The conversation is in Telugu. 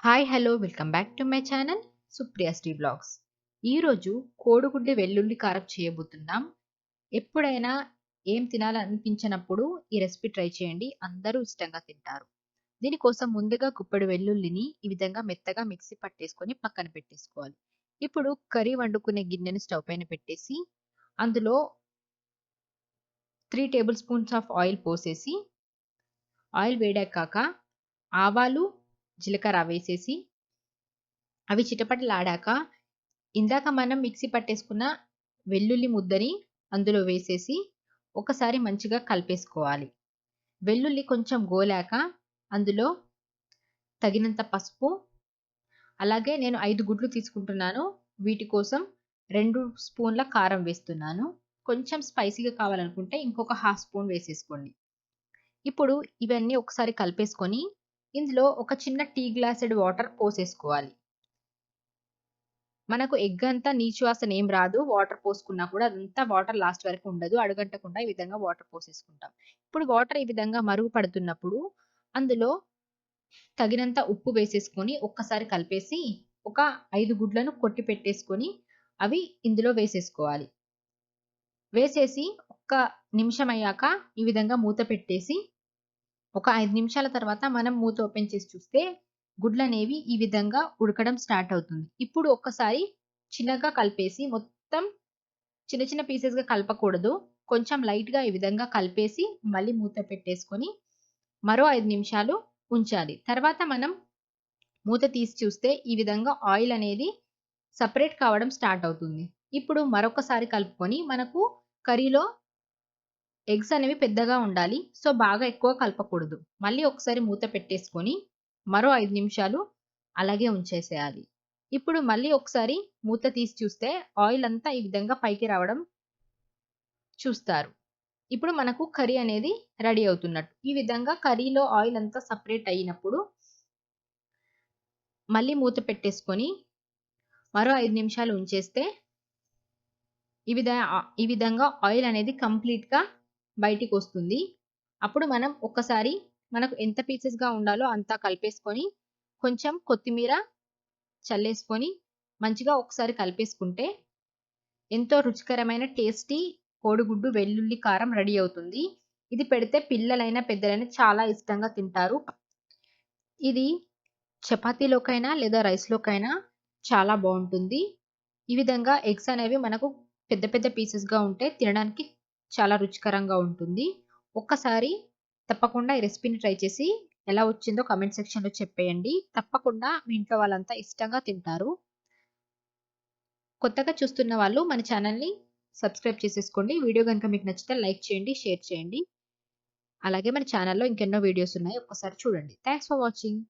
Hi hello welcome back to my channel Supriya's tea blogs. ఈరోజు కోడిగుడ్డు వెల్లుల్లి కారం చేయబోతున్నాం. ఎప్పుడైనా ఏం తినాలనిపించినప్పుడు ఈ రెసిపీ ట్రై చేయండి. అందరూ ఇష్టంగా తింటారు. దీనికోసం ముందుగా గుప్పెడు వెల్లుల్లిని ఈ విధంగా మెత్తగా మిక్సీ పట్టేసుకొని పక్కన పెట్టేసుకోవాలి. ఇప్పుడు కర్రీ వండుకునే గిన్నెని స్టవ్ పైన పెట్టేసి అందులో 3 టేబుల్ స్పూన్స్ ఆఫ్ ఆయిల్ పోసేసి ఆయిల్ వేడెక్కాక ఆవాలు, జీలకర్ర వేసేసి అవి చిటపటలాడాక ఇందాక మనం మిక్సీ పట్టేసుకున్న వెల్లుల్లి ముద్దని అందులో వేసేసి ఒకసారి మంచిగా కలిపేసుకోవాలి. వెల్లుల్లి కొంచెం గోలాక అందులో తగినంత పసుపు, అలాగే నేను 5 గుడ్లు తీసుకుంటున్నాను. వీటి కోసం 2 స్పూన్ల కారం వేస్తున్నాను. కొంచెం స్పైసీగా కావాలనుకుంటే ఇంకొక హాఫ్ స్పూన్ వేసేసుకోండి. ఇప్పుడు ఇవన్నీ ఒకసారి కలిపేసుకొని ఇందులో ఒక చిన్న టీ గ్లాసెడు వాటర్ పోసేసుకోవాలి. మనకు ఎగ్ అంతా నీచు వాసన ఏం రాదు. వాటర్ పోసుకున్నా కూడా అదంతా వాటర్ లాస్ట్ వరకు ఉండదు. అడుగంటకుండా ఈ విధంగా వాటర్ పోసేసుకుంటాం. ఇప్పుడు వాటర్ ఈ విధంగా మరుగు పడుతున్నప్పుడు అందులో తగినంత ఉప్పు వేసేసుకొని ఒక్కసారి కలిపేసి ఒక 5 గుడ్లను కొట్టి పెట్టేసుకొని అవి ఇందులో వేసేసుకోవాలి. వేసేసి ఒక్క నిమిషం అయ్యాక ఈ విధంగా మూత పెట్టేసి ఒక 5 నిమిషాల తర్వాత మనం మూత ఓపెన్ చేసి చూస్తే గుడ్లనేవి ఈ విధంగా ఉడకడం స్టార్ట్ అవుతుంది. ఇప్పుడు ఒక్కసారి చిన్నగా కలిపేసి మొత్తం చిన్న చిన్న పీసెస్‌గా కలపకూడదు. కొంచెం లైట్‌గా ఈ విధంగా కలిపేసి మళ్ళీ మూత పెట్టేసుకొని మరో 5 నిమిషాలు ఉంచాలి. తర్వాత మనం మూత తీసి చూస్తే ఈ విధంగా ఆయిల్ అనేది సెపరేట్ కావడం స్టార్ట్ అవుతుంది. ఇప్పుడు మరొకసారి కలుపుకొని మనకు కర్రీలో ఎగ్స్ అనేవి పెద్దగా ఉండాలి. సో, బాగా ఎక్కువ కలపకూడదు. మళ్ళీ ఒకసారి మూత పెట్టేసుకొని మరో 5 నిమిషాలు అలాగే ఉంచేసేయాలి. ఇప్పుడు మళ్ళీ ఒకసారి మూత తీసి చూస్తే ఆయిల్ అంతా ఈ విధంగా పైకి రావడం చూస్తారు. ఇప్పుడు మనకు కర్రీ అనేది రెడీ అవుతున్నట్టు. ఈ విధంగా కర్రీలో ఆయిల్ అంతా సెపరేట్ అయినప్పుడు మళ్ళీ మూత పెట్టేసుకొని మరో 5 నిమిషాలు ఉంచేస్తే ఈ విధంగా ఆయిల్ అనేది కంప్లీట్‌గా బయటికొస్తుంది. అప్పుడు మనం ఒక్కసారి మనకు ఎంత పీసెస్‌గా ఉండాలో అంతా కలిపేసుకొని, కొంచెం కొత్తిమీర చల్లేసుకొని, మంచిగా ఒకసారి కలిపేసుకుంటే, ఎంతో రుచికరమైన టేస్టీ కోడిగుడ్డు వెల్లుల్లి కారం రెడీ అవుతుంది. ఇది పెడితే పిల్లలైనా, పెద్దలైనా చాలా ఇష్టంగా తింటారు. ఇది చపాతీలోకైనా లేదా రైస్‌లోకైనా చాలా బావుంటుంది. ఈ విధంగా ఎగ్స్ అనేవి మనకు పెద్ద పెద్ద పీసెస్‌గా ఉంటే తినడానికి చాలా రుచికరంగా ఉంటుంది. ఒక్కసారి తప్పకుండా ఈ రెసిపీని ట్రై చేసి ఎలా వచ్చిందో కామెంట్ సెక్షన్‌లో చెప్పేయండి. తప్పకుండా మీ ఇంట్లో వాళ్ళంతా ఇష్టంగా తింటారు. కొత్తగా చూస్తున్న వాళ్ళు మన ఛానెల్‌ని సబ్స్క్రైబ్ చేసేసుకోండి. వీడియో గనుక మీకు నచ్చితే లైక్ చేయండి, షేర్ చేయండి. అలాగే మన ఛానెల్‌లో ఇంకెన్నో వీడియోస్ ఉన్నాయి. ఒక్కసారి చూడండి. Thanks for watching.